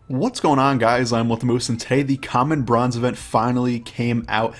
What's going on, guys? I'm with the Moose, and today the Common Bronze event finally came out.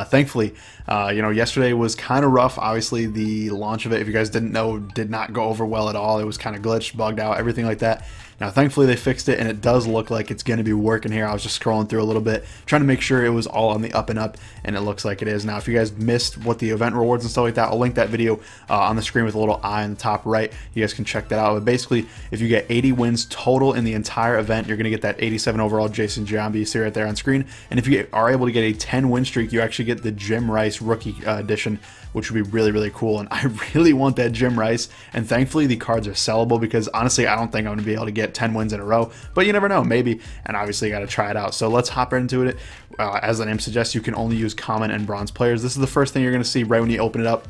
Thankfully, yesterday was kind of rough. Obviously, the launch of it, if you guys didn't know, did not go over well at all. It was kind of glitched, bugged out, everything like that. Now, thankfully, they fixed it, and it does look like it's going to be working here. I was just scrolling through a little bit, trying to make sure it was all on the up and up, and it looks like it is. Now, if you guys missed what the event rewards and stuff like that, I'll link that video on the screen with a little eye in the top right. You guys can check that out. But basically, if you get 80 wins total in the entire event, you're going to get that 87 overall Jason Giambi you see right there on screen. And if you are able to get a 10 win streak, you actually get the Jim Rice rookie edition, which would be really, really cool. And I really want that Jim Rice. And thankfully, the cards are sellable because honestly, I don't think I'm going to be able to get 10 wins in a row. But you never know, maybe. And obviously, you got to try it out. So let's hop right into it. As the name suggests, you can only use common and bronze players. This is the first thing you're going to see right when you open it up.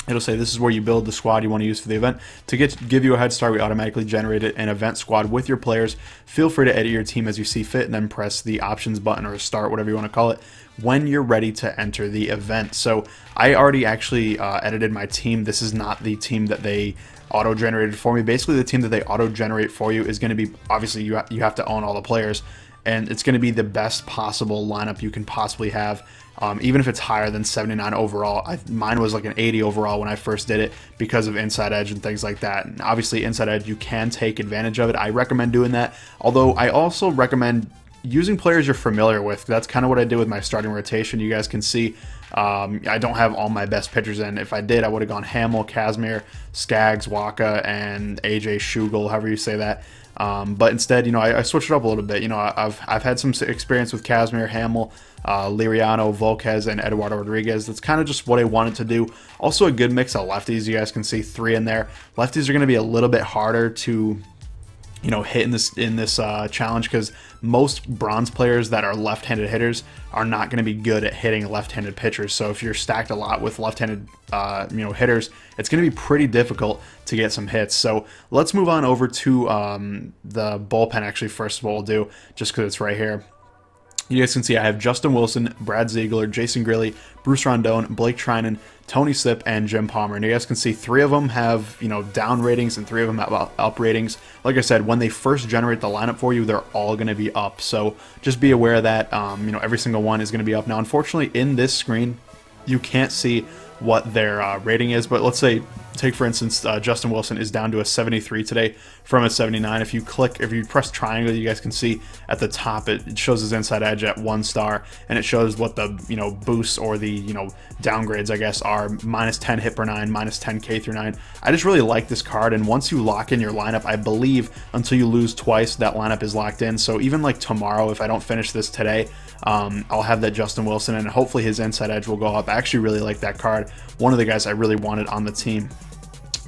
It'll say this is where you build the squad you want to use for the event. To give you a head start, we automatically generated an event squad with your players. Feel free to edit your team as you see fit, and then press the options button or start, whatever you want to call it, when you're ready to enter the event. So I already actually edited my team. This is not the team that they auto-generated for me. Basically, the team that they auto-generate for you is going to be, obviously, you have to own all the players, and it's going to be the best possible lineup you can possibly have. Even if it's higher than 79 overall. Mine was like an 80 overall when I first did it because of Inside Edge and things like that. And obviously, Inside Edge, you can take advantage of it. I recommend doing that. Although I also recommend using players you're familiar with. That's kind of what I did with my starting rotation. You guys can see I don't have all my best pitchers in. If I did, I would have gone Hamill, Kazmir, Skaggs, Waka, and AJ Schugel, however you say that. But instead, I switched it up a little bit. I've had some experience with Kazmir, Hamill, Liriano, Volquez, and Eduardo Rodriguez. That's kind of just what I wanted to do. Also a good mix of lefties. You guys can see 3 in there. Lefties are going to be a little bit harder to hit in this challenge because most bronze players that are left-handed hitters are not going to be good at hitting left-handed pitchers. So if you're stacked a lot with left-handed hitters, it's going to be pretty difficult to get some hits. So let's move on over to the bullpen. Actually, first of all, we'll do just because it's right here. You guys can see I have Justin Wilson, Brad Ziegler, Jason Grilli, Bruce Rondon, Blake Trinan, Tony Sipp, and Jim Palmer. And you guys can see 3 of them have, down ratings and 3 of them have up ratings. Like I said, when they first generate the lineup for you, they're all going to be up. So just be aware that, every single one is going to be up. Now, unfortunately, in this screen, you can't see what their rating is, but let's say, take for instance, Justin Wilson is down to a 73 today from a 79. If you press triangle, you guys can see at the top it shows his Inside Edge at 1 star, and it shows what the boosts or the downgrades, I guess, are: -10 hit per 9, -10 K through 9. I just really like this card, and once you lock in your lineup, I believe until you lose twice, that lineup is locked in. So even like tomorrow, if I don't finish this today, I'll have that Justin Wilson, and hopefully his Inside Edge will go up. I actually really like that card. One of the guys I really wanted on the team.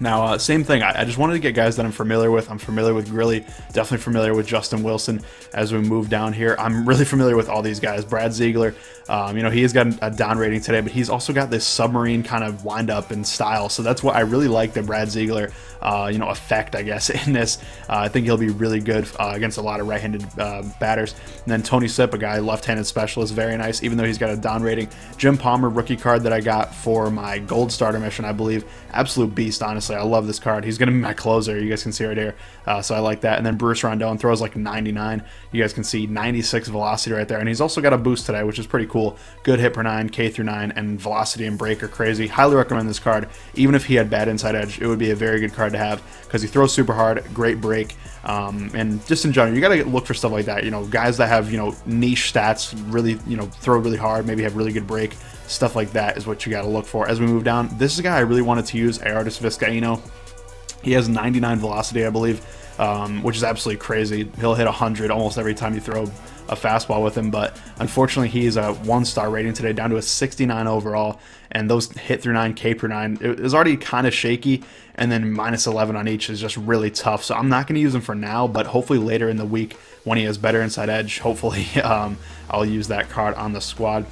Now, same thing. I just wanted to get guys that I'm familiar with. I'm familiar with Grilli, definitely familiar with Justin Wilson. As we move down here, I'm really familiar with all these guys. Brad Ziegler, he has got a down rating today, but he's also got this submarine kind of wind up and style. So that's what I really like, the Brad Ziegler, effect, I guess, in this. I think he'll be really good against a lot of right-handed batters. And then Tony Sipp, a guy, left-handed specialist, very nice, even though he's got a down rating. Jim Palmer, rookie card that I got for my gold starter mission, I believe. Absolute beast, honestly. I love this card. He's going to be my closer. You guys can see right here. So I like that. And then Bruce Rondon throws like 99. You guys can see 96 velocity right there. And he's also got a boost today, which is pretty cool. Good hit per 9, K through 9, and velocity and break are crazy. Highly recommend this card. Even if he had bad Inside Edge, it would be a very good card to have because he throws super hard, great break. And just in general, you got to look for stuff like that. Guys that have, niche stats, really, throw really hard, maybe have really good break. Stuff like that is what you got to look for. As we move down, this is a guy I really wanted to use, Arodys Vizcaino. He has 99 velocity, I believe, which is absolutely crazy. He'll hit 100 almost every time you throw a fastball with him, but unfortunately he's a 1-star rating today, down to a 69 overall, and those hit through 9, K per 9, it was already kind of shaky, and then -11 on each is just really tough. So I'm not going to use him for now, but hopefully later in the week when he has better Inside Edge, hopefully I'll use that card on the squad.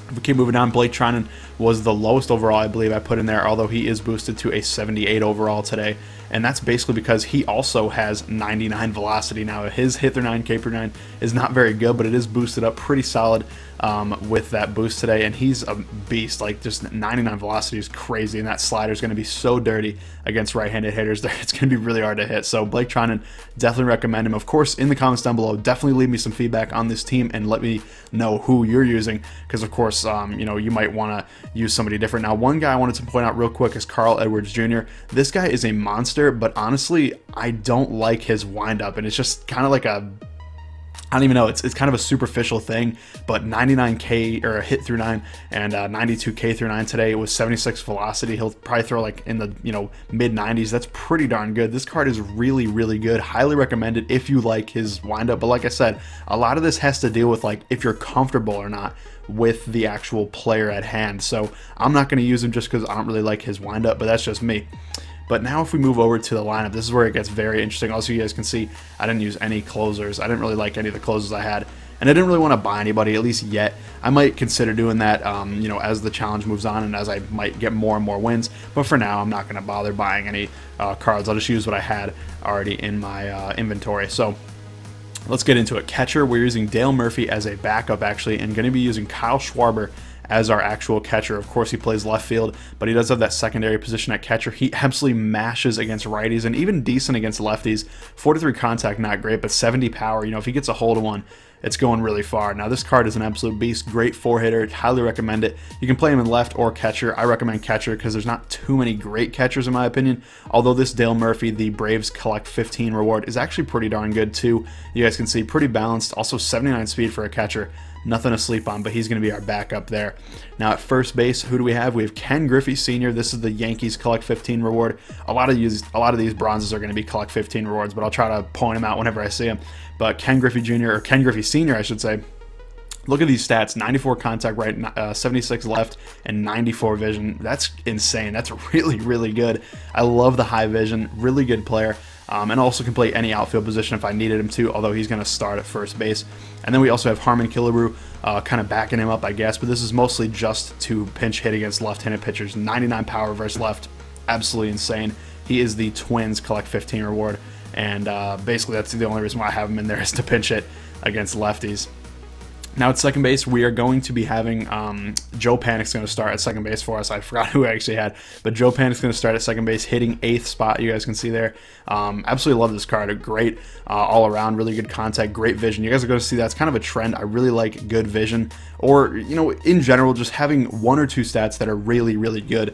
If we keep moving down, Blake Trinan was the lowest overall I believe I put in there, although he is boosted to a 78 overall today. and that's basically because he also has 99 velocity. Now his hit through 9, K per 9 is not very good, but it is boosted up pretty solid with that boost today, and he's a beast. Like, just 99 velocity is crazy, and that slider is going to be so dirty against right-handed hitters. It's going to be really hard to hit. So Blake Treinen, definitely recommend him. Of course, in the comments down below, definitely leave me some feedback on this team and let me know who you're using, because of course, you know, you might want to use somebody different. Now, one guy I wanted to point out real quick is Carl Edwards Jr. This guy is a monster, but honestly, I don't like his windup, and it's just kind of like a, I don't even know, it's kind of a superficial thing, but 99K or a hit through 9 and 92K through 9 today. It was 76 velocity. He'll probably throw like in the, you know, mid 90s. That's pretty darn good. This card is really, really good. Highly recommend it if you like his windup. But like I said, a lot of this has to deal with like if you're comfortable or not with the actual player at hand. So I'm not going to use him just because I don't really like his windup, but that's just me. But now if we move over to the lineup, this is where it gets very interesting. Also, you guys can see I didn't use any closers. I didn't really like any of the closers I had, and I didn't really want to buy anybody, at least yet. I might consider doing that, you know, as the challenge moves on and as I might get more and more wins. But for now, I'm not going to bother buying any cards. I'll just use what I had already in my inventory. So let's get into it. Catcher, we're using Dale Murphy as a backup, actually, and going to be using Kyle Schwarber as our actual catcher. Of course, he plays left field, but he does have that secondary position at catcher. He absolutely mashes against righties and even decent against lefties. 43 contact, not great, but 70 power. You know, if he gets a hold of one, it's going really far. Now, this card is an absolute beast. Great four-hitter. Highly recommend it. You can play him in left or catcher. I recommend catcher because there's not too many great catchers in my opinion. Although this Dale Murphy, the Braves Collect 15 reward, is actually pretty darn good too. You guys can see pretty balanced. Also 79 speed for a catcher. Nothing to sleep on, but he's going to be our backup there. Now at first base, who do we have? We have Ken Griffey Sr. This is the Yankees Collect 15 reward. A lot of these bronzes are going to be Collect 15 rewards, but I'll try to point them out whenever I see them. But Ken Griffey Jr., or Ken Griffey Sr., I should say. Look at these stats: 94 contact right, 76 left, and 94 vision. That's insane. That's really, really good. I love the high vision. Really good player. And also can play any outfield position if I needed him to, although he's going to start at first base. And then we also have Harmon Killebrew kind of backing him up, I guess, but this is mostly just to pinch hit against left-handed pitchers. 99 power versus left, absolutely insane. He is the Twins Collect 15 reward, and basically that's the only reason why I have him in there is to pinch hit against lefties. Now at second base, we are going to be having Joe Panik's going to start at second base for us. I forgot who I actually had, but Joe Panik's going to start at second base, hitting 8th spot. You guys can see there. Absolutely love this card. A great all around, really good contact, great vision. You guys are going to see that's kind of a trend. I really like good vision, or you know, in general, just having one or two stats that are really, really good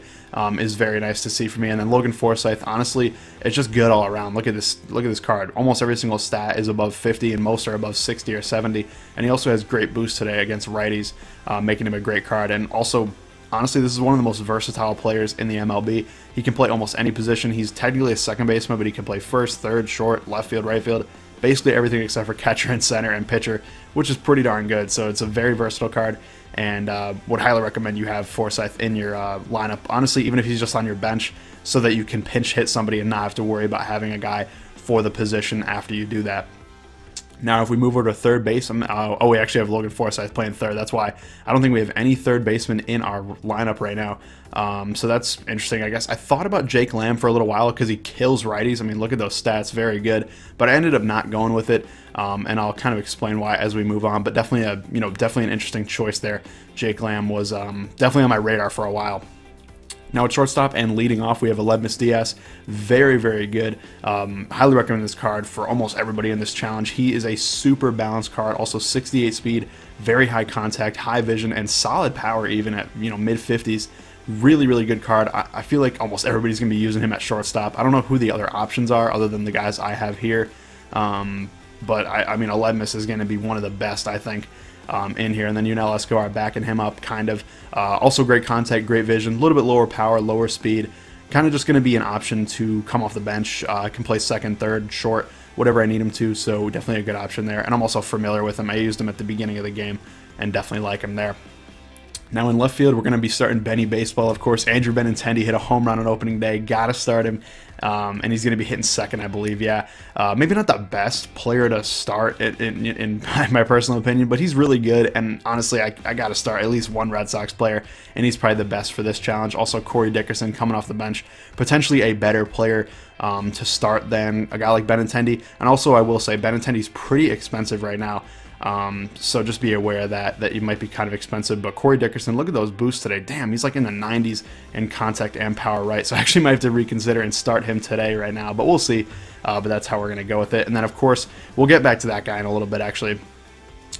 is very nice to see for me. And then Logan Forsythe, honestly, it's just good all around. Look at this card. Almost every single stat is above 50, and most are above 60 or 70. And he also has great boost today against righties, making him a great card. And also, honestly, this is one of the most versatile players in the MLB. He can play almost any position. He's technically a second baseman, but he can play first, third, short, left field, right field, basically everything except for catcher and center and pitcher, which is pretty darn good. So it's a very versatile card, and would highly recommend you have Forsythe in your lineup, honestly, even if he's just on your bench, so that you can pinch hit somebody and not have to worry about having a guy for the position after you do that. Now, if we move over to third base, oh, we actually have Logan Forsythe playing third. That's why I don't think we have any third baseman in our lineup right now. So that's interesting, I guess. I thought about Jake Lamb for a little while because he kills righties. I mean, look at those stats, very good. But I ended up not going with it, and I'll kind of explain why as we move on. But definitely definitely an interesting choice there. Jake Lamb was definitely on my radar for a while. Now at shortstop and leading off, we have Aledmys Diaz. Very, very good. Highly recommend this card for almost everybody in this challenge. He is a super balanced card. Also 68 speed, very high contact, high vision, and solid power even at mid 50s. Really, really good card. I feel like almost everybody's going to be using him at shortstop. I don't know who the other options are other than the guys I have here. But I mean, Aledmys is going to be one of the best, I think, in here. And then Yunel Escobar backing him up, kind of. Also great contact, great vision, a little bit lower power, lower speed. Kind of just going to be an option to come off the bench. I can play second, third, short, whatever I need him to. So definitely a good option there. And I'm also familiar with him. I used him at the beginning of the game and definitely like him there. Now in left field, we're going to be starting Benny Baseball. Of course, Andrew Benintendi hit a home run on opening day. Got to start him. And he's going to be hitting second, I believe. Yeah, maybe not the best player to start in my personal opinion, but he's really good. And honestly, I got to start at least one Red Sox player, and he's probably the best for this challenge. Also, Corey Dickerson coming off the bench, potentially a better player to start than a guy like Benintendi. And also, I will say, Benintendi's pretty expensive right now. So just be aware that you might be kind of expensive. But Corey Dickerson, look at those boosts today. Damn, he's like in the 90s in contact and power, right? So I actually might have to reconsider and start him today right now, but we'll see. But that's how we're going to go with it. And then, of course, we'll get back to that guy in a little bit, actually.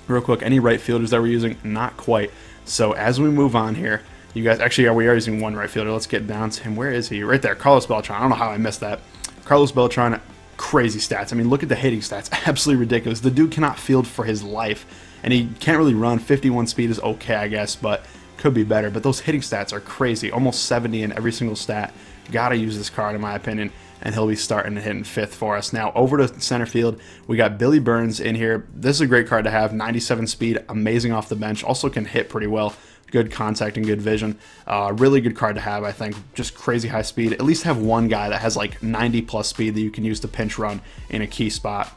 Real quick, any right fielders that we're using? Not quite. So as we move on here, you guys, actually, we are using one right fielder. Let's get down to him. Where is he? Right there, Carlos Beltran. I don't know how I missed that. Carlos Beltran, crazy stats. I mean, look at the hitting stats. Absolutely ridiculous. The dude cannot field for his life, and he can't really run. 51 speed is okay, I guess, but could be better. But those hitting stats are crazy. Almost 70 in every single stat. Gotta use this card, in my opinion, and he'll be starting and hitting fifth for us. Now, over to center field, we got Billy Burns in here. This is a great card to have. 97 speed, amazing off the bench. Also can hit pretty well. Good contact and good vision. Really good card to have, I think. Just crazy high speed. At least have one guy that has like 90 plus speed that you can use to pinch run in a key spot.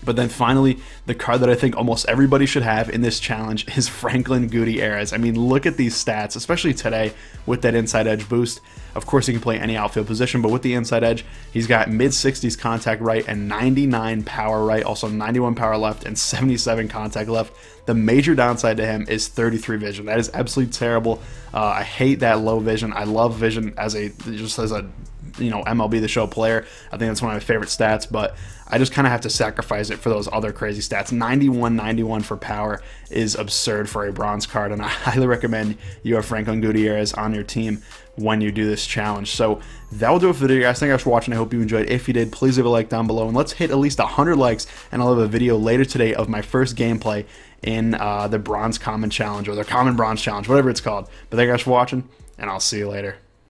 But then finally, the card that I think almost everybody should have in this challenge is Franklin Gutierrez. I mean, look at these stats, especially today with that inside edge boost. Of course, he can play any outfield position, but with the inside edge, he's got mid-60s contact right and 99 power right, also 91 power left and 77 contact left. The major downside to him is 33 vision. That is absolutely terrible. I hate that low vision. I love vision as a MLB The Show player. I think that's one of my favorite stats, but I just kind of have to sacrifice it for those other crazy stats. 91 for power is absurd for a bronze card, and I highly recommend you have Franklin Gutierrez on your team when you do this challenge. So that will do it for the video, guys. Thank you guys for watching. I hope you enjoyed. If you did, please leave a like down below, and let's hit at least 100 likes, and I'll have a video later today of my first gameplay in the Bronze Common Challenge, or the Common Bronze Challenge, whatever it's called. But thank you guys for watching, and I'll see you later.